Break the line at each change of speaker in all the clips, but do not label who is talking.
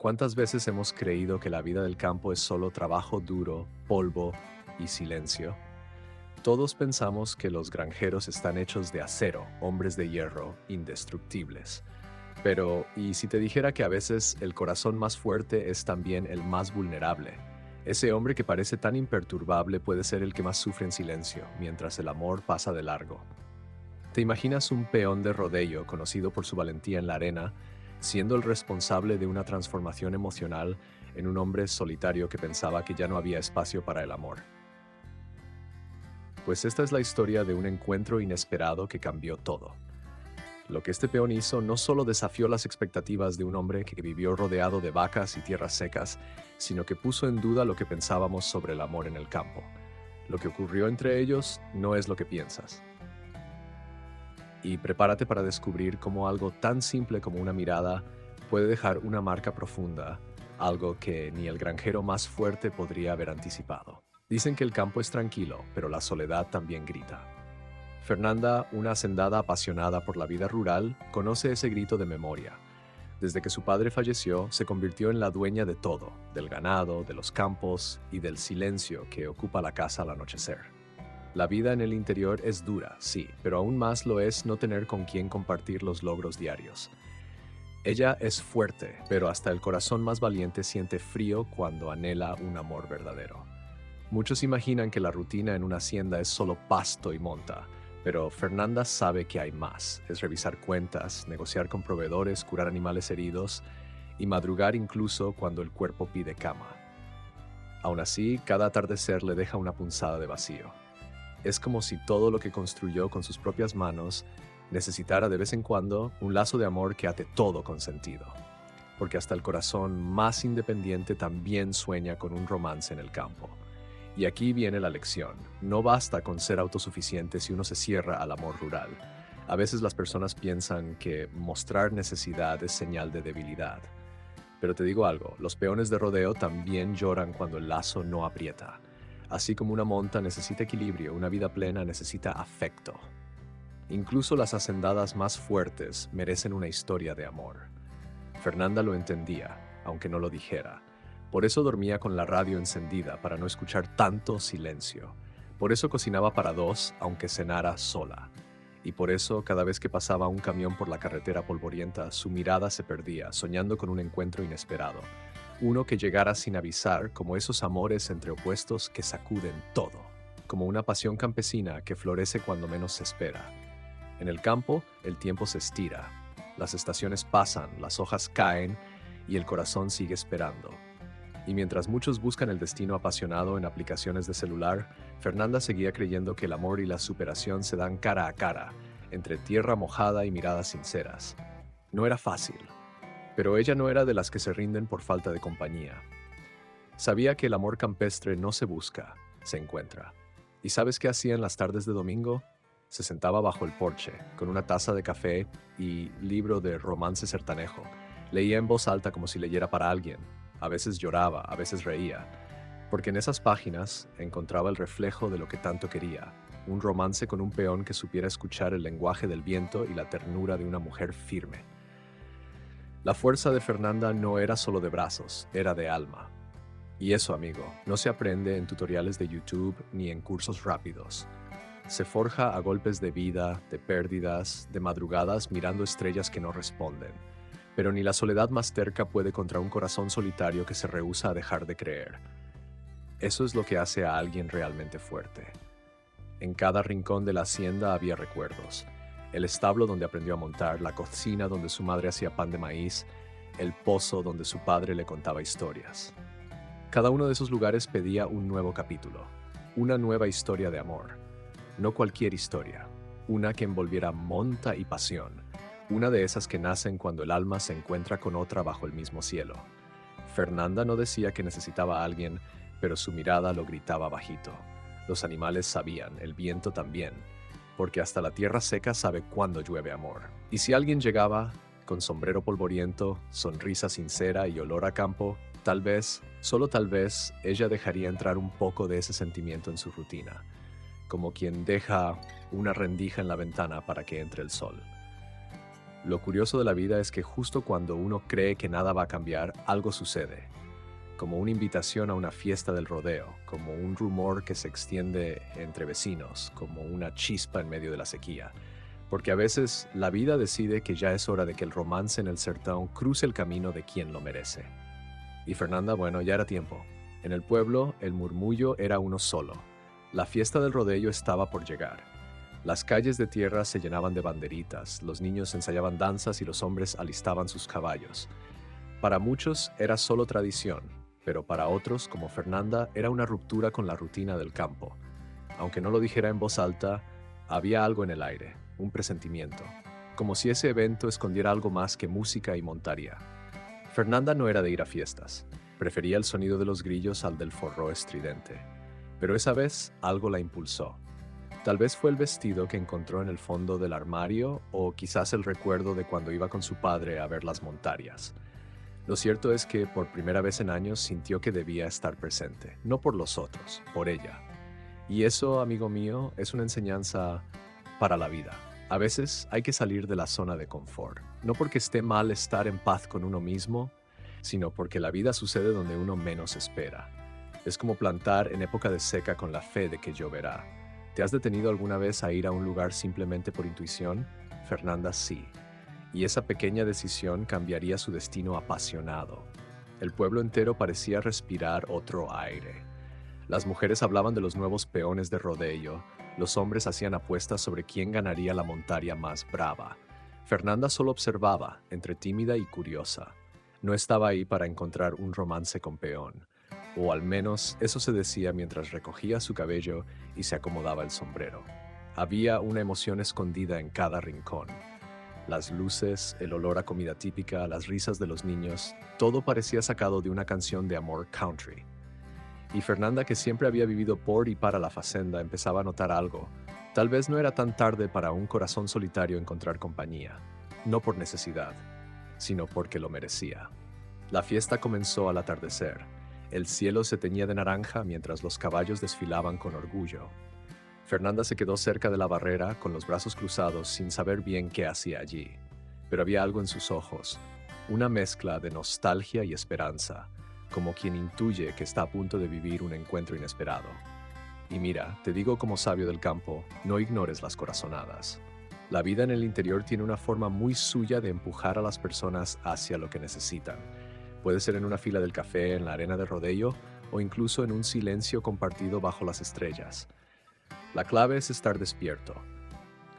¿Cuántas veces hemos creído que la vida del campo es solo trabajo duro, polvo y silencio? Todos pensamos que los granjeros están hechos de acero, hombres de hierro, indestructibles. Pero, ¿y si te dijera que a veces el corazón más fuerte es también el más vulnerable? Ese hombre que parece tan imperturbable puede ser el que más sufre en silencio, mientras el amor pasa de largo. ¿Te imaginas un peón de rodeo conocido por su valentía en la arena, siendo el responsable de una transformación emocional en un hombre solitario que pensaba que ya no había espacio para el amor? Pues esta es la historia de un encuentro inesperado que cambió todo. Lo que este peón hizo no solo desafió las expectativas de un hombre que vivió rodeado de vacas y tierras secas, sino que puso en duda lo que pensábamos sobre el amor en el campo. Lo que ocurrió entre ellos no es lo que piensas. Y prepárate para descubrir cómo algo tan simple como una mirada puede dejar una marca profunda, algo que ni el granjero más fuerte podría haber anticipado. Dicen que el campo es tranquilo, pero la soledad también grita. Fernanda, una hacendada apasionada por la vida rural, conoce ese grito de memoria. Desde que su padre falleció, se convirtió en la dueña de todo, del ganado, de los campos y del silencio que ocupa la casa al anochecer. La vida en el interior es dura, sí, pero aún más lo es no tener con quién compartir los logros diarios. Ella es fuerte, pero hasta el corazón más valiente siente frío cuando anhela un amor verdadero. Muchos imaginan que la rutina en una hacienda es solo pasto y monta, pero Fernanda sabe que hay más. Es revisar cuentas, negociar con proveedores, curar animales heridos y madrugar incluso cuando el cuerpo pide cama. Aún así, cada atardecer le deja una punzada de vacío. Es como si todo lo que construyó con sus propias manos necesitara de vez en cuando un lazo de amor que ate todo con sentido. Porque hasta el corazón más independiente también sueña con un romance en el campo. Y aquí viene la lección. No basta con ser autosuficiente si uno se cierra al amor rural. A veces las personas piensan que mostrar necesidad es señal de debilidad. Pero te digo algo, los peones de rodeo también lloran cuando el lazo no aprieta. Así como una monta necesita equilibrio, una vida plena necesita afecto. Incluso las hacendadas más fuertes merecen una historia de amor. Fernanda lo entendía, aunque no lo dijera. Por eso dormía con la radio encendida para no escuchar tanto silencio. Por eso cocinaba para dos, aunque cenara sola. Y por eso, cada vez que pasaba un camión por la carretera polvorienta, su mirada se perdía, soñando con un encuentro inesperado. Uno que llegara sin avisar, como esos amores entre opuestos que sacuden todo. Como una pasión campesina que florece cuando menos se espera. En el campo, el tiempo se estira. Las estaciones pasan, las hojas caen y el corazón sigue esperando. Y mientras muchos buscan el destino apasionado en aplicaciones de celular, Fernanda seguía creyendo que el amor y la superación se dan cara a cara, entre tierra mojada y miradas sinceras. No era fácil, pero ella no era de las que se rinden por falta de compañía. Sabía que el amor campestre no se busca, se encuentra. ¿Y sabes qué hacía en las tardes de domingo? Se sentaba bajo el porche, con una taza de café y libro de romance sertanejo. Leía en voz alta como si leyera para alguien. A veces lloraba, a veces reía, porque en esas páginas encontraba el reflejo de lo que tanto quería, un romance con un peón que supiera escuchar el lenguaje del viento y la ternura de una mujer firme. La fuerza de Fernanda no era solo de brazos, era de alma. Y eso, amigo, no se aprende en tutoriales de YouTube ni en cursos rápidos. Se forja a golpes de vida, de pérdidas, de madrugadas mirando estrellas que no responden. Pero ni la soledad más terca puede contra un corazón solitario que se rehúsa a dejar de creer. Eso es lo que hace a alguien realmente fuerte. En cada rincón de la hacienda había recuerdos. El establo donde aprendió a montar, la cocina donde su madre hacía pan de maíz, el pozo donde su padre le contaba historias. Cada uno de esos lugares pedía un nuevo capítulo, una nueva historia de amor. No cualquier historia, una que envolviera monta y pasión. Una de esas que nacen cuando el alma se encuentra con otra bajo el mismo cielo. Fernanda no decía que necesitaba a alguien, pero su mirada lo gritaba bajito. Los animales sabían, el viento también, porque hasta la tierra seca sabe cuándo llueve amor. Y si alguien llegaba, con sombrero polvoriento, sonrisa sincera y olor a campo, tal vez, solo tal vez, ella dejaría entrar un poco de ese sentimiento en su rutina, como quien deja una rendija en la ventana para que entre el sol. Lo curioso de la vida es que justo cuando uno cree que nada va a cambiar, algo sucede, como una invitación a una fiesta del rodeo, como un rumor que se extiende entre vecinos, como una chispa en medio de la sequía. Porque a veces la vida decide que ya es hora de que el romance en el sertón cruce el camino de quien lo merece. Y Fernanda, bueno, ya era tiempo. En el pueblo, el murmullo era uno solo. La fiesta del rodeo estaba por llegar. Las calles de tierra se llenaban de banderitas, los niños ensayaban danzas y los hombres alistaban sus caballos. Para muchos era solo tradición, pero para otros, como Fernanda, era una ruptura con la rutina del campo. Aunque no lo dijera en voz alta, había algo en el aire, un presentimiento, como si ese evento escondiera algo más que música y montaría. Fernanda no era de ir a fiestas, prefería el sonido de los grillos al del forró estridente, pero esa vez algo la impulsó. Tal vez fue el vestido que encontró en el fondo del armario o quizás el recuerdo de cuando iba con su padre a ver las montarias. Lo cierto es que por primera vez en años sintió que debía estar presente, no por los otros, por ella. Y eso, amigo mío, es una enseñanza para la vida. A veces hay que salir de la zona de confort, no porque esté mal estar en paz con uno mismo, sino porque la vida sucede donde uno menos espera. Es como plantar en época de seca con la fe de que lloverá. ¿Te has detenido alguna vez a ir a un lugar simplemente por intuición? Fernanda sí. Y esa pequeña decisión cambiaría su destino apasionado. El pueblo entero parecía respirar otro aire. Las mujeres hablaban de los nuevos peones de rodeo, los hombres hacían apuestas sobre quién ganaría la montaria más brava. Fernanda solo observaba, entre tímida y curiosa. No estaba ahí para encontrar un romance con peón, o al menos eso se decía mientras recogía su cabello y se acomodaba el sombrero. Había una emoción escondida en cada rincón. Las luces, el olor a comida típica, las risas de los niños, todo parecía sacado de una canción de amor country. Y Fernanda, que siempre había vivido por y para la fazenda, empezaba a notar algo. Tal vez no era tan tarde para un corazón solitario encontrar compañía, no por necesidad, sino porque lo merecía. La fiesta comenzó al atardecer. El cielo se teñía de naranja mientras los caballos desfilaban con orgullo. Fernanda se quedó cerca de la barrera con los brazos cruzados sin saber bien qué hacía allí. Pero había algo en sus ojos, una mezcla de nostalgia y esperanza, como quien intuye que está a punto de vivir un encuentro inesperado. Y mira, te digo como sabio del campo, no ignores las corazonadas. La vida en el interior tiene una forma muy suya de empujar a las personas hacia lo que necesitan. Puede ser en una fila del café, en la arena de rodeo, o incluso en un silencio compartido bajo las estrellas. La clave es estar despierto,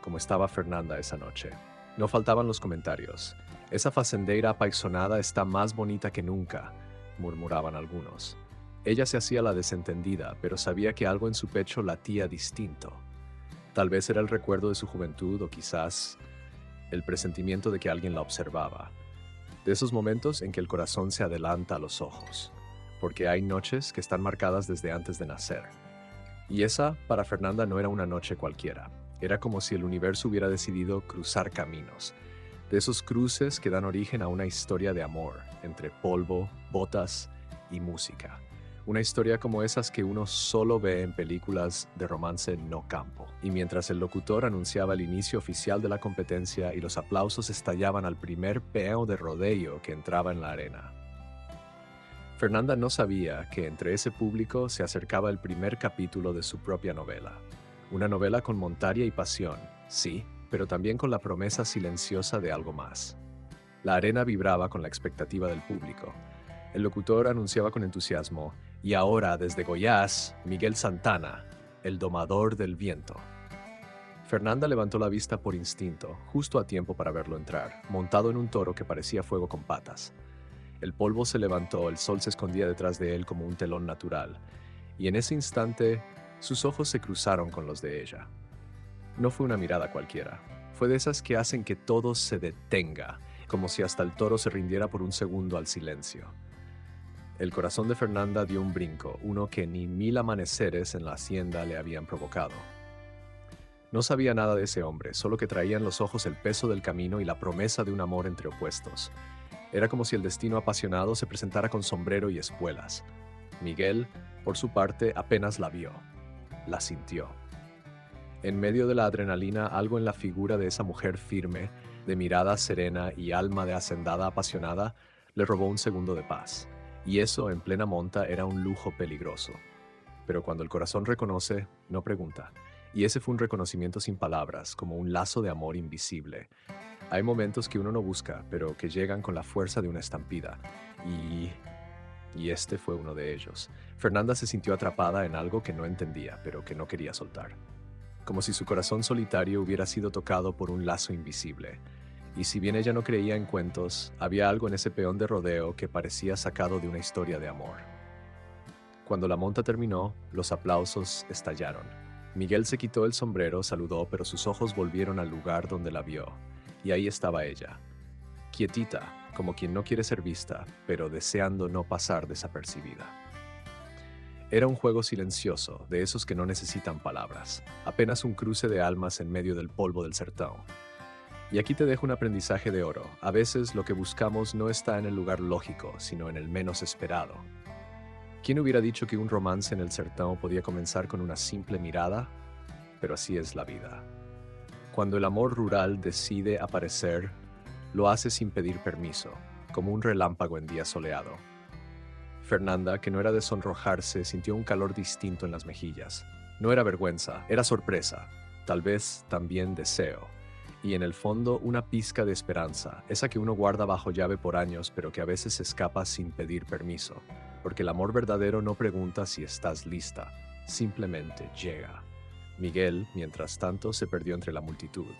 como estaba Fernanda esa noche. No faltaban los comentarios. Esa facendeira apaisonada está más bonita que nunca, murmuraban algunos. Ella se hacía la desentendida, pero sabía que algo en su pecho latía distinto. Tal vez era el recuerdo de su juventud o quizás el presentimiento de que alguien la observaba. De esos momentos en que el corazón se adelanta a los ojos, porque hay noches que están marcadas desde antes de nacer. Y esa, para Fernanda, no era una noche cualquiera. Era como si el universo hubiera decidido cruzar caminos. De esos cruces que dan origen a una historia de amor, entre polvo, botas y música. Una historia como esas que uno solo ve en películas de romance no campo. Y mientras el locutor anunciaba el inicio oficial de la competencia y los aplausos estallaban al primer peón de rodeo que entraba en la arena. Fernanda no sabía que entre ese público se acercaba el primer capítulo de su propia novela. Una novela con montaria y pasión, sí, pero también con la promesa silenciosa de algo más. La arena vibraba con la expectativa del público. El locutor anunciaba con entusiasmo, y ahora desde Goiás, Miguel Santana, el domador del viento. Fernanda levantó la vista por instinto, justo a tiempo para verlo entrar, montado en un toro que parecía fuego con patas. El polvo se levantó, el sol se escondía detrás de él como un telón natural, y en ese instante sus ojos se cruzaron con los de ella. No fue una mirada cualquiera, fue de esas que hacen que todo se detenga, como si hasta el toro se rindiera por un segundo al silencio. El corazón de Fernanda dio un brinco, uno que ni 1000 amaneceres en la hacienda le habían provocado. No sabía nada de ese hombre, solo que traía en los ojos el peso del camino y la promesa de un amor entre opuestos. Era como si el destino apasionado se presentara con sombrero y espuelas. Miguel, por su parte, apenas la vio. La sintió. En medio de la adrenalina, algo en la figura de esa mujer firme, de mirada serena y alma de hacendada apasionada, le robó un segundo de paz. Y eso, en plena monta, era un lujo peligroso. Pero cuando el corazón reconoce, no pregunta. Y ese fue un reconocimiento sin palabras, como un lazo de amor invisible. Hay momentos que uno no busca, pero que llegan con la fuerza de una estampida. Y este fue uno de ellos. Fernanda se sintió atrapada en algo que no entendía, pero que no quería soltar. Como si su corazón solitario hubiera sido tocado por un lazo invisible. Y si bien ella no creía en cuentos, había algo en ese peón de rodeo que parecía sacado de una historia de amor. Cuando la monta terminó, los aplausos estallaron. Miguel se quitó el sombrero, saludó, pero sus ojos volvieron al lugar donde la vio. Y ahí estaba ella, quietita, como quien no quiere ser vista, pero deseando no pasar desapercibida. Era un juego silencioso, de esos que no necesitan palabras, apenas un cruce de almas en medio del polvo del sertón. Y aquí te dejo un aprendizaje de oro. A veces lo que buscamos no está en el lugar lógico, sino en el menos esperado. ¿Quién hubiera dicho que un romance en el sertón podía comenzar con una simple mirada? Pero así es la vida. Cuando el amor rural decide aparecer, lo hace sin pedir permiso, como un relámpago en día soleado. Fernanda, que no era de sonrojarse, sintió un calor distinto en las mejillas. No era vergüenza, era sorpresa, tal vez también deseo. Y en el fondo una pizca de esperanza, esa que uno guarda bajo llave por años, pero que a veces escapa sin pedir permiso. Porque el amor verdadero no pregunta si estás lista, simplemente llega. Miguel, mientras tanto, se perdió entre la multitud,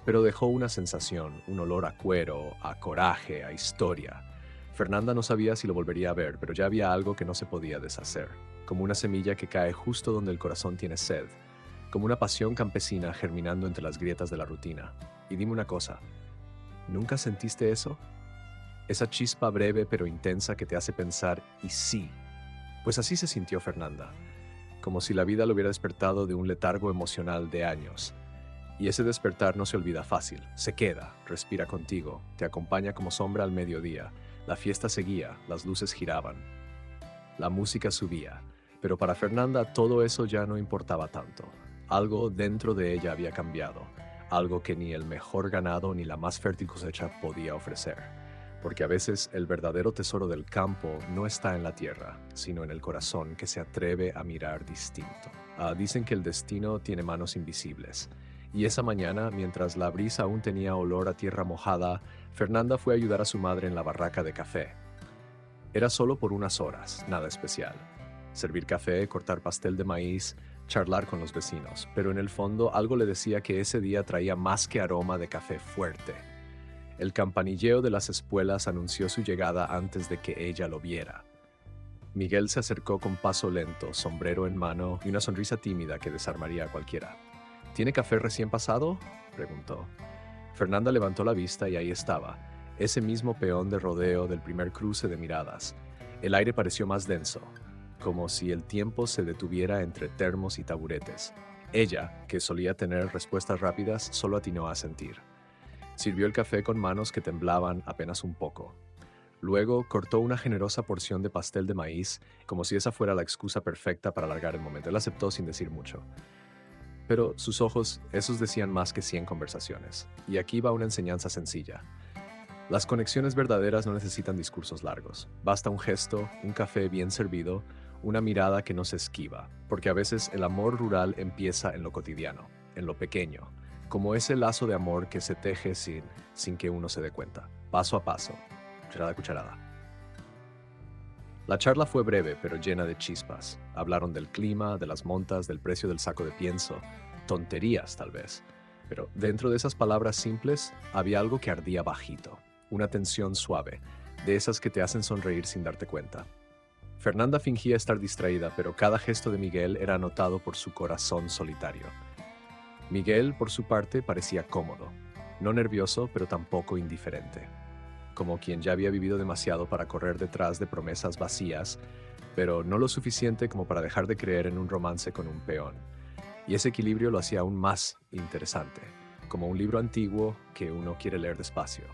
pero dejó una sensación, un olor a cuero, a coraje, a historia. Fernanda no sabía si lo volvería a ver, pero ya había algo que no se podía deshacer, como una semilla que cae justo donde el corazón tiene sed, como una pasión campesina germinando entre las grietas de la rutina. Y dime una cosa, ¿nunca sentiste eso? Esa chispa breve pero intensa que te hace pensar, ¿y sí? Pues así se sintió Fernanda, como si la vida lo hubiera despertado de un letargo emocional de años. Y ese despertar no se olvida fácil, se queda, respira contigo, te acompaña como sombra al mediodía. La fiesta seguía, las luces giraban, la música subía, pero para Fernanda todo eso ya no importaba tanto. Algo dentro de ella había cambiado, algo que ni el mejor ganado ni la más fértil cosecha podía ofrecer. Porque a veces el verdadero tesoro del campo no está en la tierra, sino en el corazón que se atreve a mirar distinto. Dicen que el destino tiene manos invisibles. Y esa mañana, mientras la brisa aún tenía olor a tierra mojada, Fernanda fue a ayudar a su madre en la barraca de café. Era solo por unas horas, nada especial. Servir café, cortar pastel de maíz, charlar con los vecinos, pero en el fondo algo le decía que ese día traía más que aroma de café fuerte. El campanilleo de las espuelas anunció su llegada antes de que ella lo viera. Miguel se acercó con paso lento, sombrero en mano y una sonrisa tímida que desarmaría a cualquiera. ¿Tiene café recién pasado?, preguntó. Fernanda levantó la vista y ahí estaba, ese mismo peón de rodeo del primer cruce de miradas. El aire pareció más denso, como si el tiempo se detuviera entre termos y taburetes. Ella, que solía tener respuestas rápidas, solo atinó a sentir. Sirvió el café con manos que temblaban apenas un poco. Luego cortó una generosa porción de pastel de maíz, como si esa fuera la excusa perfecta para alargar el momento. Él aceptó sin decir mucho. Pero sus ojos, esos decían más que 100 conversaciones. Y aquí va una enseñanza sencilla. Las conexiones verdaderas no necesitan discursos largos. Basta un gesto, un café bien servido, una mirada que no se esquiva. Porque a veces el amor rural empieza en lo cotidiano, en lo pequeño, como ese lazo de amor que se teje sin que uno se dé cuenta, paso a paso, cucharada a cucharada. La charla fue breve, pero llena de chispas. Hablaron del clima, de las montas, del precio del saco de pienso, tonterías tal vez. Pero dentro de esas palabras simples había algo que ardía bajito, una tensión suave, de esas que te hacen sonreír sin darte cuenta. Fernanda fingía estar distraída, pero cada gesto de Miguel era anotado por su corazón solitario. Miguel, por su parte, parecía cómodo, no nervioso, pero tampoco indiferente. Como quien ya había vivido demasiado para correr detrás de promesas vacías, pero no lo suficiente como para dejar de creer en un romance con un peón. Y ese equilibrio lo hacía aún más interesante, como un libro antiguo que uno quiere leer despacio.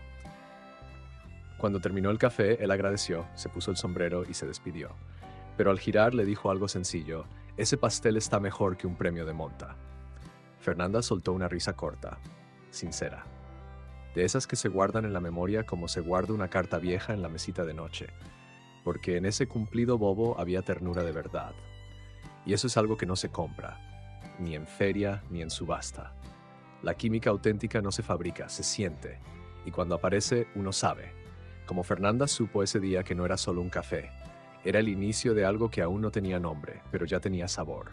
Cuando terminó el café, él agradeció, se puso el sombrero y se despidió. Pero al girar le dijo algo sencillo: ese pastel está mejor que un premio de monta. Fernanda soltó una risa corta, sincera. de esas que se guardan en la memoria como se guarda una carta vieja en la mesita de noche, porque en ese cumplido bobo había ternura de verdad. Y eso es algo que no se compra, ni en feria ni en subasta. La química auténtica no se fabrica, se siente, y cuando aparece uno sabe, como Fernanda supo ese día que no era solo un café, era el inicio de algo que aún no tenía nombre, pero ya tenía sabor,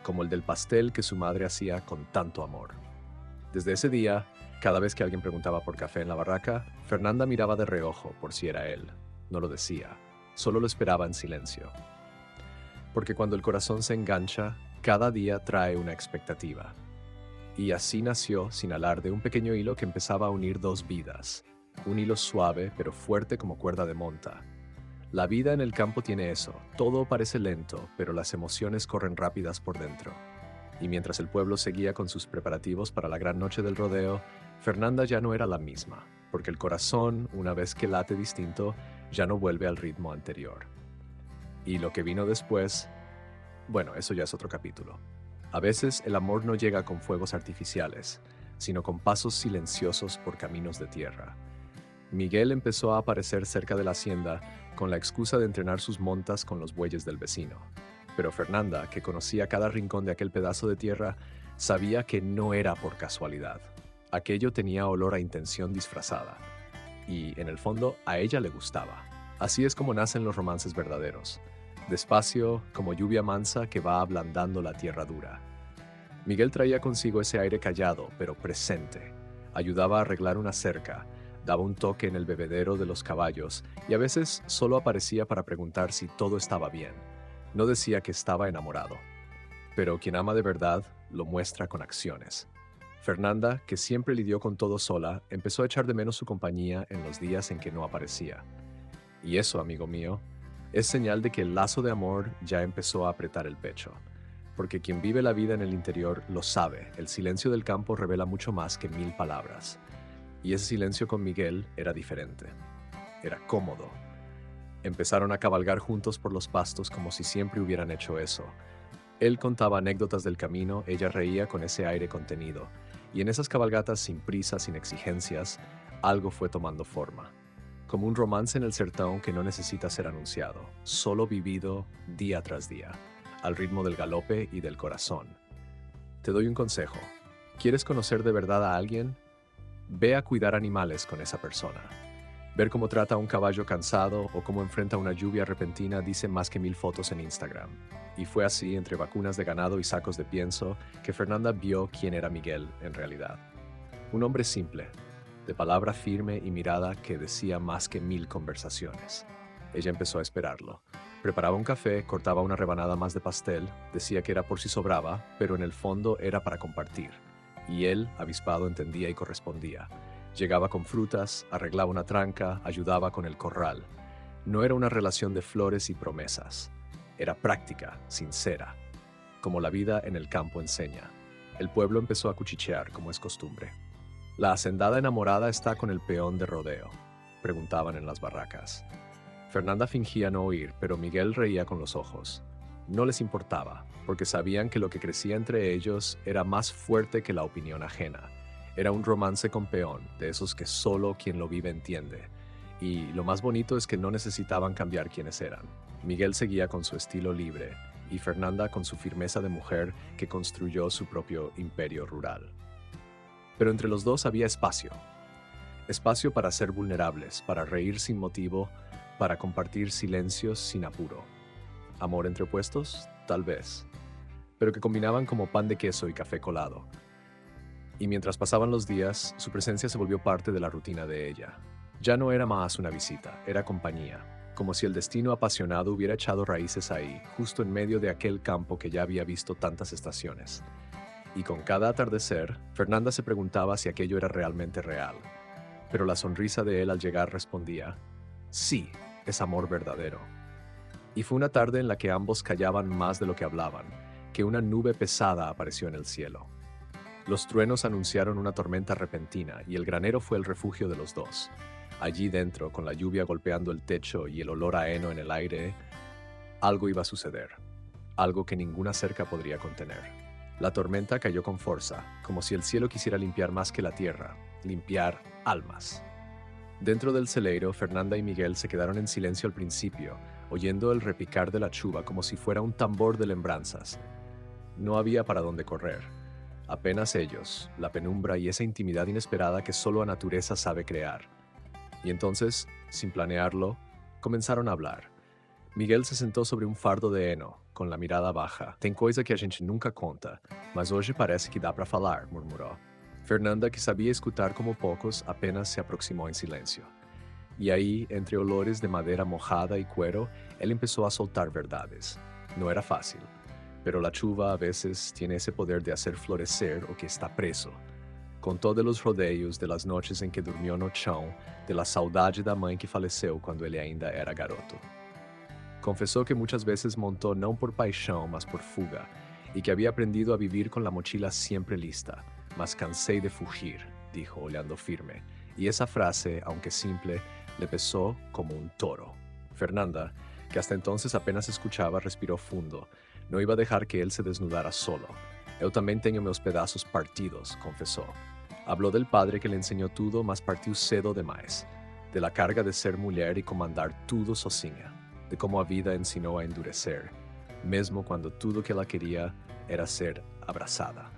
como el del pastel que su madre hacía con tanto amor. Desde ese día, cada vez que alguien preguntaba por café en la barraca, Fernanda miraba de reojo por si era él. No lo decía, solo lo esperaba en silencio. Porque cuando el corazón se engancha, cada día trae una expectativa. Y así nació, sin alarde, un pequeño hilo que empezaba a unir dos vidas. Un hilo suave, pero fuerte como cuerda de monta. La vida en el campo tiene eso. Todo parece lento, pero las emociones corren rápidas por dentro. Y mientras el pueblo seguía con sus preparativos para la gran noche del rodeo, Fernanda ya no era la misma, porque el corazón, una vez que late distinto, ya no vuelve al ritmo anterior. Y lo que vino después, bueno, eso ya es otro capítulo. A veces el amor no llega con fuegos artificiales, sino con pasos silenciosos por caminos de tierra. Miguel empezó a aparecer cerca de la hacienda con la excusa de entrenar sus montas con los bueyes del vecino. Pero Fernanda, que conocía cada rincón de aquel pedazo de tierra, sabía que no era por casualidad. Aquello tenía olor a intención disfrazada. Y, en el fondo, a ella le gustaba. Así es como nacen los romances verdaderos. Despacio, como lluvia mansa que va ablandando la tierra dura. Miguel traía consigo ese aire callado, pero presente. Ayudaba a arreglar una cerca, daba un toque en el bebedero de los caballos y a veces solo aparecía para preguntar si todo estaba bien. No decía que estaba enamorado. Pero quien ama de verdad lo muestra con acciones. Fernanda, que siempre lidió con todo sola, empezó a echar de menos su compañía en los días en que no aparecía. Y eso, amigo mío, es señal de que el lazo de amor ya empezó a apretar el pecho. Porque quien vive la vida en el interior lo sabe, el silencio del campo revela mucho más que 1000 palabras. Y ese silencio con Miguel era diferente. Era cómodo. Empezaron a cabalgar juntos por los pastos como si siempre hubieran hecho eso. Él contaba anécdotas del camino, ella reía con ese aire contenido. Y en esas cabalgatas sin prisa, sin exigencias, algo fue tomando forma. Como un romance en el sertón que no necesita ser anunciado, solo vivido día tras día, al ritmo del galope y del corazón. Te doy un consejo. ¿Quieres conocer de verdad a alguien? Ve a cuidar animales con esa persona. Ver cómo trata a un caballo cansado o cómo enfrenta una lluvia repentina dice más que 1000 fotos en Instagram. Y fue así, entre vacunas de ganado y sacos de pienso, que Fernanda vio quién era Miguel en realidad. Un hombre simple, de palabra firme y mirada que decía más que 1000 conversaciones. Ella empezó a esperarlo. Preparaba un café, cortaba una rebanada más de pastel, decía que era por si sobraba, pero en el fondo era para compartir. Y él, avispado, entendía y correspondía. Llegaba con frutas, arreglaba una tranca, ayudaba con el corral. No era una relación de flores y promesas. Era práctica, sincera, como la vida en el campo enseña. El pueblo empezó a cuchichear, como es costumbre. «¿La hacendada enamorada está con el peón de rodeo?», preguntaban en las barracas. Fernanda fingía no oír, pero Miguel reía con los ojos. No les importaba, porque sabían que lo que crecía entre ellos era más fuerte que la opinión ajena. Era un romance con peón, de esos que solo quien lo vive entiende. Y lo más bonito es que no necesitaban cambiar quiénes eran. Miguel seguía con su estilo libre, y Fernanda con su firmeza de mujer que construyó su propio imperio rural. Pero entre los dos había espacio. Espacio para ser vulnerables, para reír sin motivo, para compartir silencios sin apuro. ¿Amor entre opuestos? Tal vez. Pero que combinaban como pan de queso y café colado. Y mientras pasaban los días, su presencia se volvió parte de la rutina de ella. Ya no era más una visita, era compañía. Como si el destino apasionado hubiera echado raíces ahí, justo en medio de aquel campo que ya había visto tantas estaciones. Y con cada atardecer, Fernanda se preguntaba si aquello era realmente real. Pero la sonrisa de él al llegar respondía, sí, es amor verdadero. Y fue una tarde en la que ambos callaban más de lo que hablaban, que una nube pesada apareció en el cielo. Los truenos anunciaron una tormenta repentina y el granero fue el refugio de los dos. Allí dentro, con la lluvia golpeando el techo y el olor a heno en el aire, algo iba a suceder, algo que ninguna cerca podría contener. La tormenta cayó con fuerza, como si el cielo quisiera limpiar más que la tierra, limpiar almas. Dentro del celeiro, Fernanda y Miguel se quedaron en silencio al principio, oyendo el repicar de la chuva como si fuera un tambor de lembranzas. No había para dónde correr. Apenas ellos, la penumbra y esa intimidad inesperada que solo la naturaleza sabe crear. Y entonces, sin planearlo, comenzaron a hablar. Miguel se sentó sobre un fardo de heno, com la mirada baja. Tem coisa que a gente nunca conta, mas hoje parece que dá para falar, murmurou. Fernanda, que sabia escutar como poucos, apenas se aproximou em silêncio. E aí, entre olores de madeira mojada e cuero, ele começou a soltar verdades. Não era fácil, pero la chuva a veces tiene ese poder de hacer florecer o que está preso. Contou de los rodeios, de las noches em que dormiu no chão, de la saudade da mãe que faleceu quando ele ainda era garoto. Confesó que muchas veces montó no por paixão, mas por fuga, y que había aprendido a vivir con la mochila siempre lista. Mas cansé de fugir, dijo, olhando firme, y esa frase, aunque simple, le pesó como un toro. Fernanda, que hasta entonces apenas escuchaba, respiró fundo. No iba a dejar que él se desnudara solo. Eu também tenho meus pedaços partidos, confesó. Habló del padre que le enseñó tudo, mas partiu cedo demais. De la carga de ser mulher y comandar tudo sozinha. De como a vida ensinou a endurecer, mesmo quando tudo que ela queria era ser abraçada.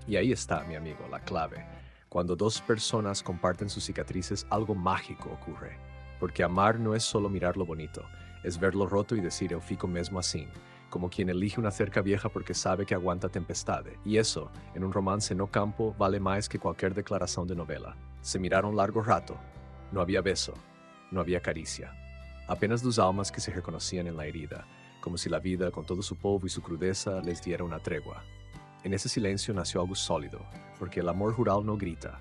E aí está, mi amigo, la clave. Cuando dos personas comparten sus cicatrices, algo mágico ocurre. Porque amar no es solo mirar lo bonito, es verlo roto y decir eu fico mesmo assim, como quien elige una cerca vieja porque sabe que aguanta tempestade. Y eso, en un romance no campo, vale más que cualquier declaración de novela. Se miraron largo rato, no había beso, no había caricia. Apenas dos almas que se reconocían en la herida, como si la vida, con todo su polvo y su crudeza, les diera una tregua. En ese silencio nació algo sólido, porque el amor rural no grita,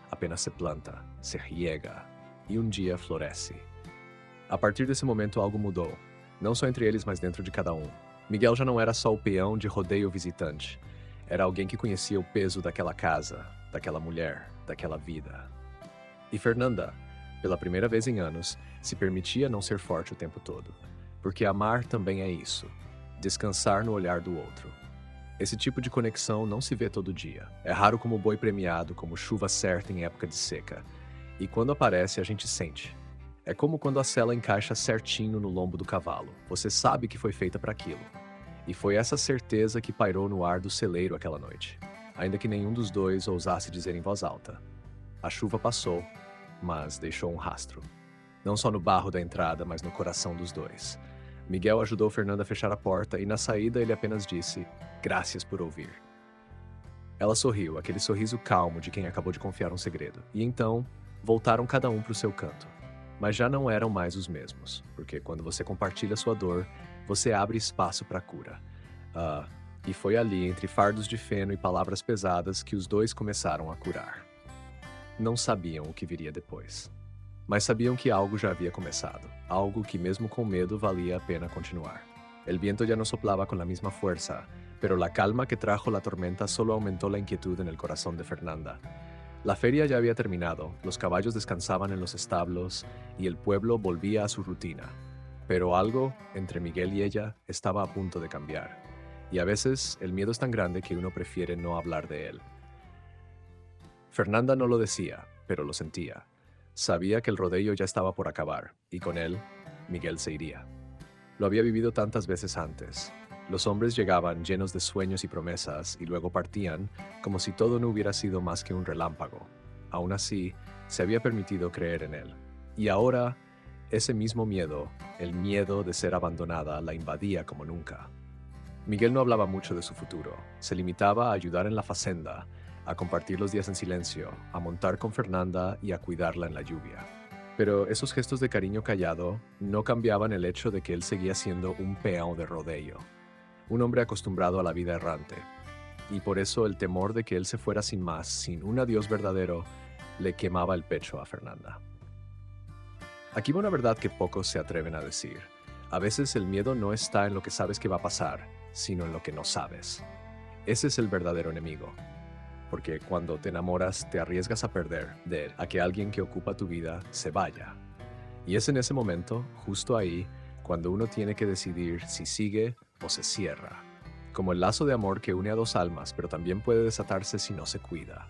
apenas se planta, se riega, y un día florece. A partir desse momento algo mudou, não só entre eles, mas dentro de cada um. Miguel já não era só o peão de rodeio visitante, era alguém que conhecia o peso daquela casa, daquela mulher, daquela vida. E Fernanda, pela primeira vez em anos, se permitia não ser forte o tempo todo. Porque amar também é isso, descansar no olhar do outro. Esse tipo de conexão não se vê todo dia. É raro como boi premiado, como chuva certa em época de seca. E quando aparece, a gente sente. É como quando a sela encaixa certinho no lombo do cavalo. Você sabe que foi feita para aquilo. E foi essa certeza que pairou no ar do celeiro aquela noite, ainda que nenhum dos dois ousasse dizer em voz alta. A chuva passou, mas deixou um rastro. Não só no barro da entrada, mas no coração dos dois. Miguel ajudou Fernanda a fechar a porta e na saída ele apenas disse, graças por ouvir. Ela sorriu, aquele sorriso calmo de quem acabou de confiar um segredo. E então, voltaram cada um para o seu canto. Mas já não eram mais os mesmos, porque quando você compartilha sua dor, você abre espaço para a cura. E foi ali, entre fardos de feno e palavras pesadas, que os dois começaram a curar. Não sabiam o que viria depois. Mas sabiam que algo já havia começado, algo que mesmo com medo valia a pena continuar. El viento ya no soplaba con la misma fuerza, pero la calma que trajo la tormenta solo aumentó la inquietud en el corazón de Fernanda. La feria ya había terminado, los caballos descansaban en los establos y el pueblo volvía a su rutina. Pero algo, entre Miguel y ella, estaba a punto de cambiar. Y a veces el miedo es tan grande que uno prefiere no hablar de él. Fernanda no lo decía, pero lo sentía. Sabía que el rodeo ya estaba por acabar, y con él, Miguel se iría. Lo había vivido tantas veces antes. Los hombres llegaban llenos de sueños y promesas, y luego partían, como si todo no hubiera sido más que un relámpago. Aún así, se había permitido creer en él. Y ahora, ese mismo miedo, el miedo de ser abandonada, la invadía como nunca. Miguel no hablaba mucho de su futuro. Se limitaba a ayudar en la facenda, a compartir los días en silencio, a montar con Fernanda y a cuidarla en la lluvia. Pero esos gestos de cariño callado no cambiaban el hecho de que él seguía siendo un peón de rodeo, un hombre acostumbrado a la vida errante. Y por eso el temor de que él se fuera sin más, sin un adiós verdadero, le quemaba el pecho a Fernanda. Aquí va una verdad que pocos se atreven a decir. A veces el miedo no está en lo que sabes que va a pasar, sino en lo que no sabes. Ese es el verdadero enemigo. Porque cuando te enamoras te arriesgas a perder, a que alguien que ocupa tu vida se vaya. Y es en ese momento, justo ahí, cuando uno tiene que decidir si sigue o se cierra. Como el lazo de amor que une a dos almas, pero también puede desatarse si no se cuida.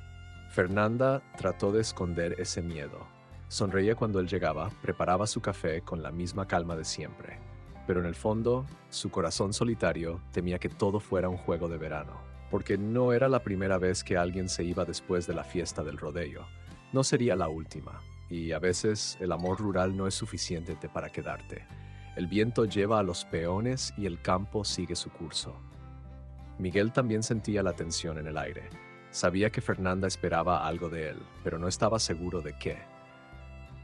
Fernanda trató de esconder ese miedo. Sonreía cuando él llegaba, preparaba su café con la misma calma de siempre. Pero en el fondo, su corazón solitario temía que todo fuera un juego de verano, porque no era la primera vez que alguien se iba después de la fiesta del rodeo. No sería la última, y a veces el amor rural no es suficiente para quedarte. El viento lleva a los peones y el campo sigue su curso. Miguel también sentía la tensión en el aire. Sabía que Fernanda esperaba algo de él, pero no estaba seguro de qué.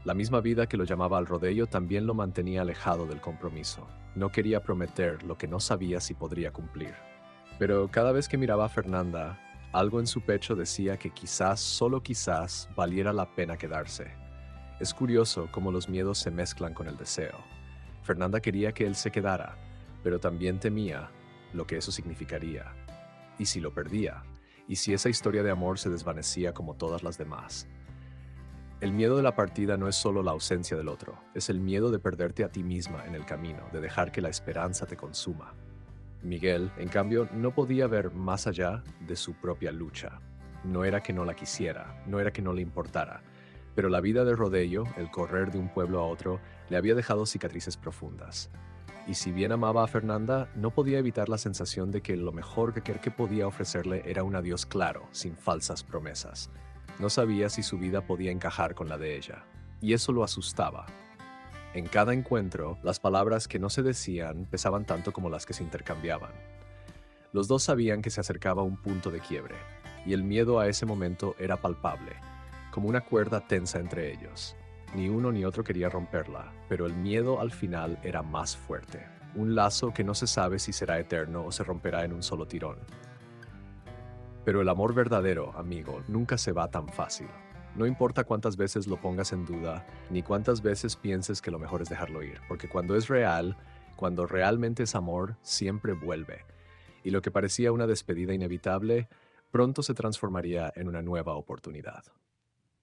La misma vida que lo llamaba al rodeo también lo mantenía alejado del compromiso. No quería prometer lo que no sabía si podría cumplir. Pero cada vez que miraba a Fernanda, algo en su pecho decía que quizás, solo quizás, valiera la pena quedarse. Es curioso cómo los miedos se mezclan con el deseo. Fernanda quería que él se quedara, pero también temía lo que eso significaría. ¿Y si lo perdía? ¿Y si esa historia de amor se desvanecía como todas las demás? El miedo de la partida no es solo la ausencia del otro, es el miedo de perderte a ti misma en el camino, de dejar que la esperanza te consuma. Miguel, en cambio, no podía ver más allá de su propia lucha. No era que no la quisiera, no era que no le importara, pero la vida de rodeo, el correr de un pueblo a otro, le había dejado cicatrices profundas. Y si bien amaba a Fernanda, no podía evitar la sensación de que lo mejor que podía ofrecerle era un adiós claro, sin falsas promesas. No sabía si su vida podía encajar con la de ella, y eso lo asustaba. En cada encuentro, las palabras que no se decían pesaban tanto como las que se intercambiaban. Los dos sabían que se acercaba un punto de quiebre, y el miedo a ese momento era palpable, como una cuerda tensa entre ellos. Ni uno ni otro quería romperla, pero el miedo al final era más fuerte. Un lazo que no se sabe si será eterno o se romperá en un solo tirón. Pero el amor verdadero, amigo, nunca se va tan fácil. No importa cuántas veces lo pongas en duda, ni cuántas veces pienses que lo mejor es dejarlo ir, porque cuando es real, cuando realmente es amor, siempre vuelve. Y lo que parecía una despedida inevitable, pronto se transformaría en una nueva oportunidad.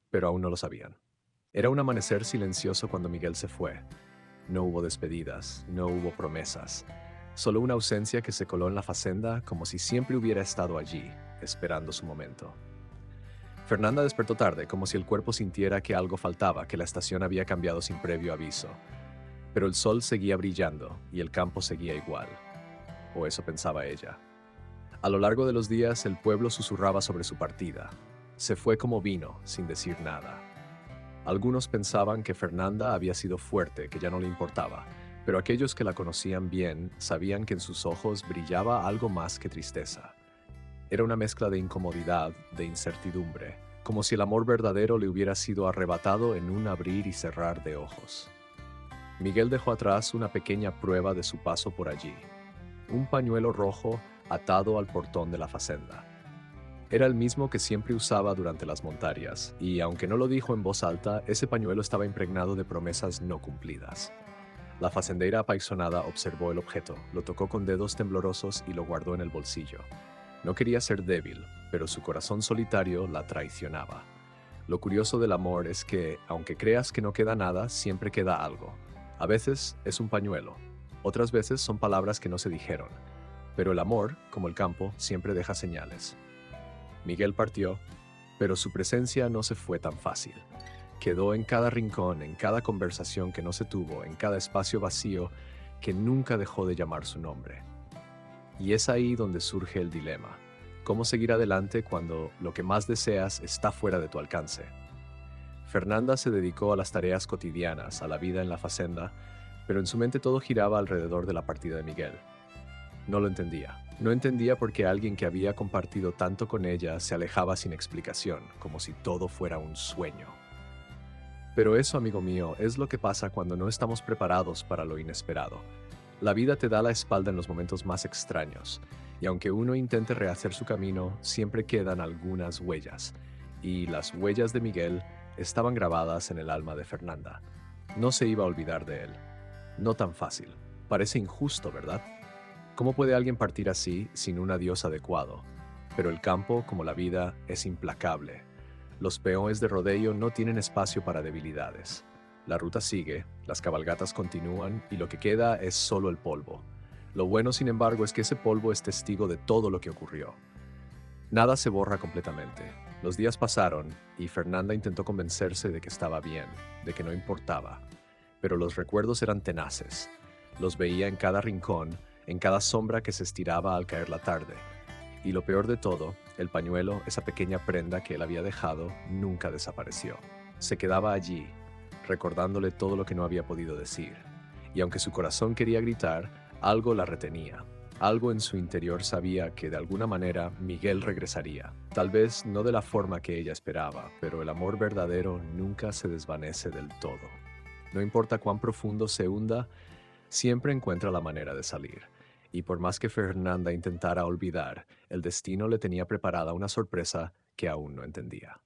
Pero aún no lo sabían. Era un amanecer silencioso cuando Miguel se fue. No hubo despedidas, no hubo promesas, solo una ausencia que se coló en la facenda como si siempre hubiera estado allí, esperando su momento. Fernanda despertó tarde, como si el cuerpo sintiera que algo faltaba, que la estación había cambiado sin previo aviso. Pero el sol seguía brillando y el campo seguía igual. O eso pensaba ella. A lo largo de los días, el pueblo susurraba sobre su partida. Se fue como vino, sin decir nada. Algunos pensaban que Fernanda había sido fuerte, que ya no le importaba, pero aquellos que la conocían bien sabían que en sus ojos brillaba algo más que tristeza. Era una mezcla de incomodidad, de incertidumbre, como si el amor verdadero le hubiera sido arrebatado en un abrir y cerrar de ojos. Miguel dejó atrás una pequeña prueba de su paso por allí, un pañuelo rojo atado al portón de la facenda. Era el mismo que siempre usaba durante las montarias, y aunque no lo dijo en voz alta, ese pañuelo estaba impregnado de promesas no cumplidas. La facendera apaixonada observó el objeto, lo tocó con dedos temblorosos y lo guardó en el bolsillo. No quería ser débil, pero su corazón solitario la traicionaba. Lo curioso del amor es que, aunque creas que no queda nada, siempre queda algo. A veces es un pañuelo, otras veces son palabras que no se dijeron, pero el amor, como el campo, siempre deja señales. Miguel partió, pero su presencia no se fue tan fácil. Quedó en cada rincón, en cada conversación que no se tuvo, en cada espacio vacío que nunca dejó de llamar su nombre. Y es ahí donde surge el dilema. ¿Cómo seguir adelante cuando lo que más deseas está fuera de tu alcance? Fernanda se dedicó a las tareas cotidianas, a la vida en la facenda, pero en su mente todo giraba alrededor de la partida de Miguel. No lo entendía. No entendía por qué alguien que había compartido tanto con ella se alejaba sin explicación, como si todo fuera un sueño. Pero eso, amigo mío, es lo que pasa cuando no estamos preparados para lo inesperado. La vida te da la espalda en los momentos más extraños, y aunque uno intente rehacer su camino, siempre quedan algunas huellas. Y las huellas de Miguel estaban grabadas en el alma de Fernanda. No se iba a olvidar de él. No tan fácil. Parece injusto, ¿verdad? ¿Cómo puede alguien partir así sin un adiós adecuado? Pero el campo, como la vida, es implacable. Los peones de rodeo no tienen espacio para debilidades. La ruta sigue, las cabalgatas continúan y lo que queda es solo el polvo. Lo bueno, sin embargo, es que ese polvo es testigo de todo lo que ocurrió. Nada se borra completamente. Los días pasaron y Fernanda intentó convencerse de que estaba bien, de que no importaba. Pero los recuerdos eran tenaces. Los veía en cada rincón, en cada sombra que se estiraba al caer la tarde. Y lo peor de todo, el pañuelo, esa pequeña prenda que él había dejado, nunca desapareció. Se quedaba allí, recordándole todo lo que no había podido decir. Y aunque su corazón quería gritar, algo la retenía. Algo en su interior sabía que de alguna manera Miguel regresaría. Tal vez no de la forma que ella esperaba, pero el amor verdadero nunca se desvanece del todo. No importa cuán profundo se hunda, siempre encuentra la manera de salir. Y por más que Fernanda intentara olvidar, el destino le tenía preparada una sorpresa que aún no entendía.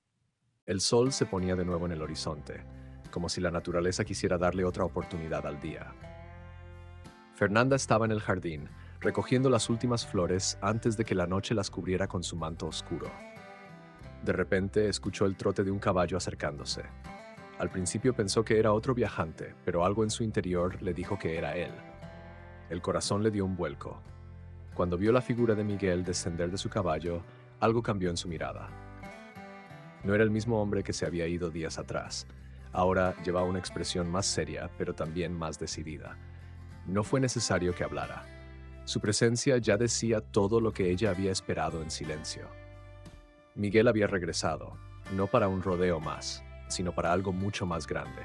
El sol se ponía de nuevo en el horizonte, como si la naturaleza quisiera darle otra oportunidad al día. Fernanda estaba en el jardín, recogiendo las últimas flores antes de que la noche las cubriera con su manto oscuro. De repente escuchó el trote de un caballo acercándose. Al principio pensó que era otro viajante, pero algo en su interior le dijo que era él. El corazón le dio un vuelco. Cuando vio la figura de Miguel descender de su caballo, algo cambió en su mirada. No era el mismo hombre que se había ido días atrás. Ahora llevaba una expresión más seria, pero también más decidida. No fue necesario que hablara. Su presencia ya decía todo lo que ella había esperado en silencio. Miguel había regresado, no para un rodeo más, sino para algo mucho más grande.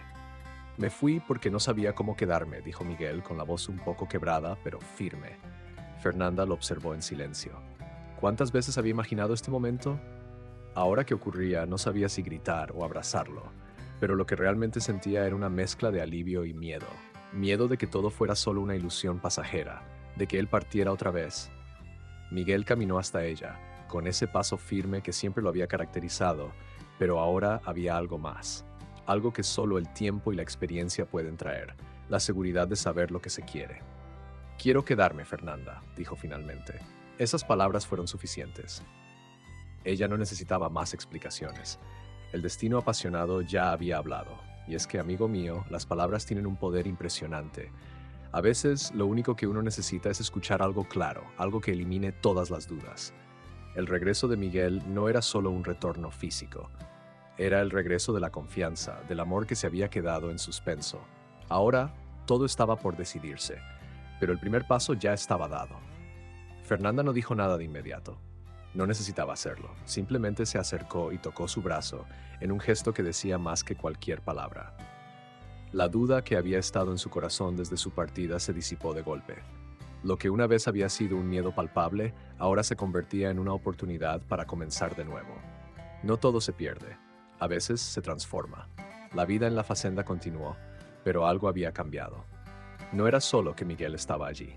Me fui porque no sabía cómo quedarme, dijo Miguel con la voz un poco quebrada, pero firme. Fernanda lo observó en silencio. ¿Cuántas veces había imaginado este momento? Ahora que ocurría, no sabía si gritar o abrazarlo, pero lo que realmente sentía era una mezcla de alivio y miedo. Miedo de que todo fuera solo una ilusión pasajera, de que él partiera otra vez. Miguel caminó hasta ella, con ese paso firme que siempre lo había caracterizado, pero ahora había algo más, algo que solo el tiempo y la experiencia pueden traer, la seguridad de saber lo que se quiere. «Quiero quedarme, Fernanda», dijo finalmente. Esas palabras fueron suficientes. Ella no necesitaba más explicaciones. El destino apasionado ya había hablado, y es que, amigo mío, las palabras tienen un poder impresionante. A veces, lo único que uno necesita es escuchar algo claro, algo que elimine todas las dudas. El regreso de Miguel no era solo un retorno físico. Era el regreso de la confianza, del amor que se había quedado en suspenso. Ahora, todo estaba por decidirse, pero el primer paso ya estaba dado. Fernanda no dijo nada de inmediato. No necesitaba hacerlo, simplemente se acercó y tocó su brazo, en un gesto que decía más que cualquier palabra. La duda que había estado en su corazón desde su partida se disipó de golpe. Lo que una vez había sido un miedo palpable, ahora se convertía en una oportunidad para comenzar de nuevo. No todo se pierde, a veces se transforma. La vida en la fazenda continuó, pero algo había cambiado. No era solo que Miguel estaba allí.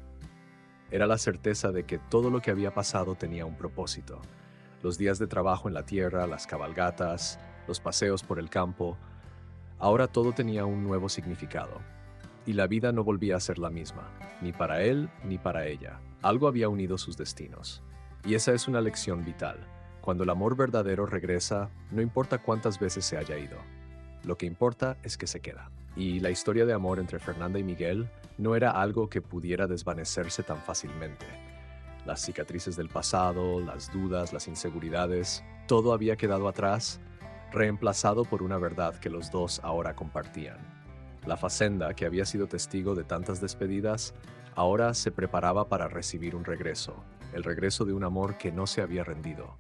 Era la certeza de que todo lo que había pasado tenía un propósito. Los días de trabajo en la tierra, las cabalgatas, los paseos por el campo. Ahora todo tenía un nuevo significado. Y la vida no volvía a ser la misma, ni para él ni para ella. Algo había unido sus destinos. Y esa es una lección vital. Cuando el amor verdadero regresa, no importa cuántas veces se haya ido. Lo que importa es que se queda. Y la historia de amor entre Fernanda y Miguel no era algo que pudiera desvanecerse tan fácilmente. Las cicatrices del pasado, las dudas, las inseguridades, todo había quedado atrás, reemplazado por una verdad que los dos ahora compartían. La fazenda, que había sido testigo de tantas despedidas, ahora se preparaba para recibir un regreso, el regreso de un amor que no se había rendido,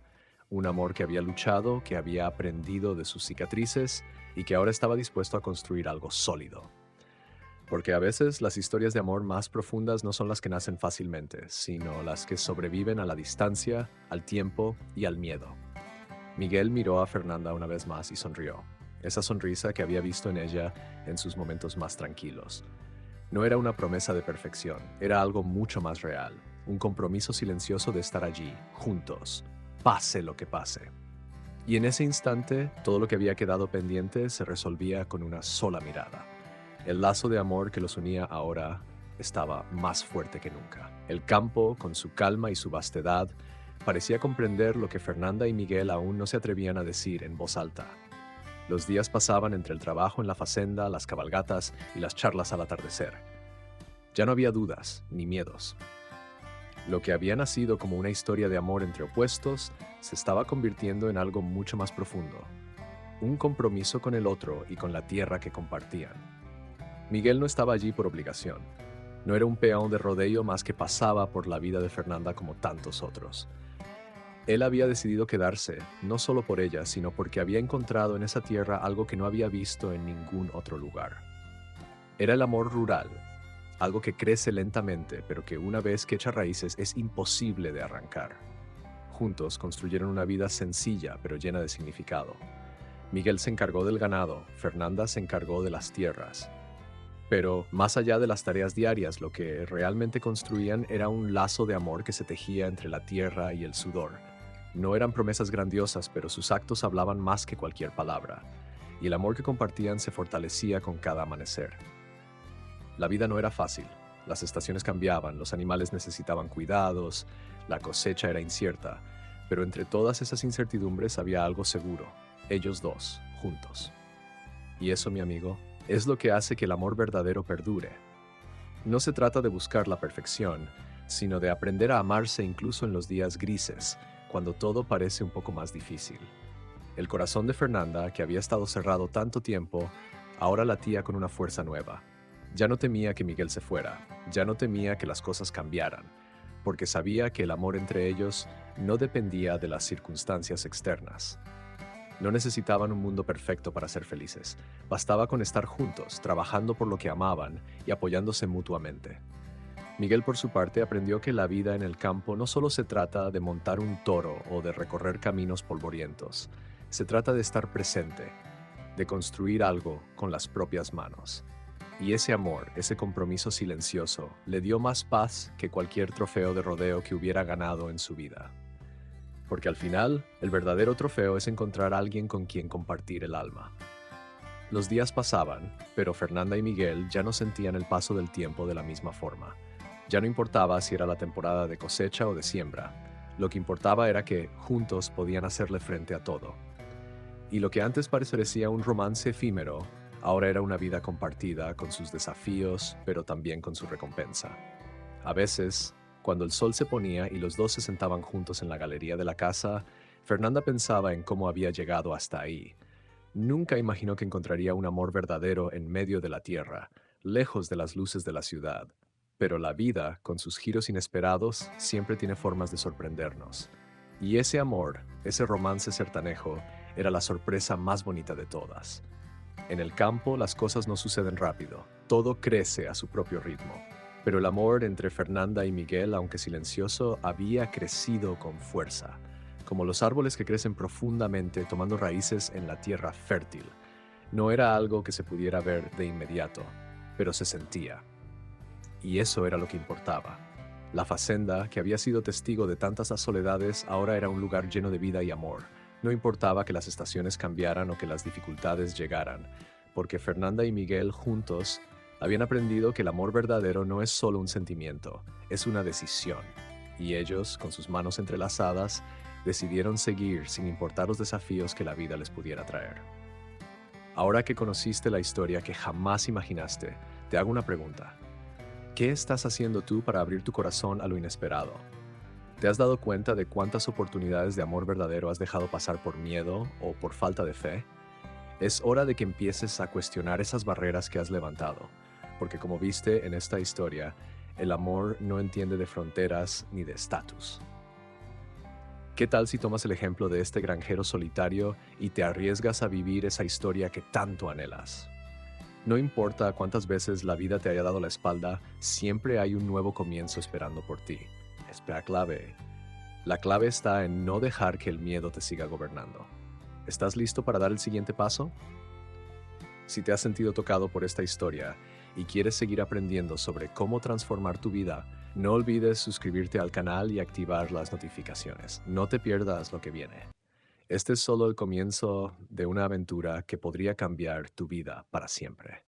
un amor que había luchado, que había aprendido de sus cicatrices y que ahora estaba dispuesto a construir algo sólido. Porque a veces las historias de amor más profundas no son las que nacen fácilmente, sino las que sobreviven a la distancia, al tiempo y al miedo. Miguel miró a Fernanda una vez más y sonrió. Esa sonrisa que había visto en ella en sus momentos más tranquilos. No era una promesa de perfección, era algo mucho más real, un compromiso silencioso de estar allí, juntos, pase lo que pase. Y en ese instante, todo lo que había quedado pendiente se resolvía con una sola mirada. El lazo de amor que los unía ahora estaba más fuerte que nunca. El campo, con su calma y su vastedad, parecía comprender lo que Fernanda y Miguel aún no se atrevían a decir en voz alta. Los días pasaban entre el trabajo en la fazenda, las cabalgatas y las charlas al atardecer. Ya no había dudas ni miedos. Lo que había nacido como una historia de amor entre opuestos se estaba convirtiendo en algo mucho más profundo, un compromiso con el otro y con la tierra que compartían. Miguel no estaba allí por obligación. No era un peón de rodeo más que pasaba por la vida de Fernanda como tantos otros. Él había decidido quedarse, no solo por ella, sino porque había encontrado en esa tierra algo que no había visto en ningún otro lugar. Era el amor rural, algo que crece lentamente, pero que una vez que echa raíces es imposible de arrancar. Juntos construyeron una vida sencilla, pero llena de significado. Miguel se encargó del ganado, Fernanda se encargó de las tierras. Pero más allá de las tareas diarias, lo que realmente construían era un lazo de amor que se tejía entre la tierra y el sudor. No eran promesas grandiosas, pero sus actos hablaban más que cualquier palabra, y el amor que compartían se fortalecía con cada amanecer. La vida no era fácil. Las estaciones cambiaban, los animales necesitaban cuidados, la cosecha era incierta, pero entre todas esas incertidumbres había algo seguro: ellos dos, juntos. Y eso, mi amigo, es lo que hace que el amor verdadero perdure. No se trata de buscar la perfección, sino de aprender a amarse incluso en los días grises, cuando todo parece un poco más difícil. El corazón de Fernanda, que había estado cerrado tanto tiempo, ahora latía con una fuerza nueva. Ya no temía que Miguel se fuera, ya no temía que las cosas cambiaran, porque sabía que el amor entre ellos no dependía de las circunstancias externas. No necesitaban un mundo perfecto para ser felices, bastaba con estar juntos, trabajando por lo que amaban y apoyándose mutuamente. Miguel, por su parte, aprendió que la vida en el campo no solo se trata de montar un toro o de recorrer caminos polvorientos, se trata de estar presente, de construir algo con las propias manos. Y ese amor, ese compromiso silencioso, le dio más paz que cualquier trofeo de rodeo que hubiera ganado en su vida. Porque al final, el verdadero trofeo es encontrar a alguien con quien compartir el alma. Los días pasaban, pero Fernanda y Miguel ya no sentían el paso del tiempo de la misma forma. Ya no importaba si era la temporada de cosecha o de siembra. Lo que importaba era que, juntos, podían hacerle frente a todo. Y lo que antes parecía un romance efímero, ahora era una vida compartida con sus desafíos, pero también con su recompensa. A veces, cuando el sol se ponía y los dos se sentaban juntos en la galería de la casa, Fernanda pensaba en cómo había llegado hasta ahí. Nunca imaginó que encontraría un amor verdadero en medio de la tierra, lejos de las luces de la ciudad. Pero la vida, con sus giros inesperados, siempre tiene formas de sorprendernos. Y ese amor, ese romance sertanejo, era la sorpresa más bonita de todas. En el campo las cosas no suceden rápido, todo crece a su propio ritmo. Pero el amor entre Fernanda y Miguel, aunque silencioso, había crecido con fuerza, como los árboles que crecen profundamente tomando raíces en la tierra fértil. No era algo que se pudiera ver de inmediato, pero se sentía. Y eso era lo que importaba. La fazenda, que había sido testigo de tantas soledades, ahora era un lugar lleno de vida y amor. No importaba que las estaciones cambiaran o que las dificultades llegaran, porque Fernanda y Miguel juntos habían aprendido que el amor verdadero no es solo un sentimiento, es una decisión. Y ellos, con sus manos entrelazadas, decidieron seguir sin importar los desafíos que la vida les pudiera traer. Ahora que conociste la historia que jamás imaginaste, te hago una pregunta. ¿Qué estás haciendo tú para abrir tu corazón a lo inesperado? ¿Te has dado cuenta de cuántas oportunidades de amor verdadero has dejado pasar por miedo o por falta de fe? Es hora de que empieces a cuestionar esas barreras que has levantado, porque como viste en esta historia, el amor no entiende de fronteras ni de estatus. ¿Qué tal si tomas el ejemplo de este granjero solitario y te arriesgas a vivir esa historia que tanto anhelas? No importa cuántas veces la vida te haya dado la espalda, siempre hay un nuevo comienzo esperando por ti. Espera clave. La clave está en no dejar que el miedo te siga gobernando. ¿Estás listo para dar el siguiente paso? Si te has sentido tocado por esta historia y quieres seguir aprendiendo sobre cómo transformar tu vida, no olvides suscribirte al canal y activar las notificaciones. No te pierdas lo que viene. Este es solo el comienzo de una aventura que podría cambiar tu vida para siempre.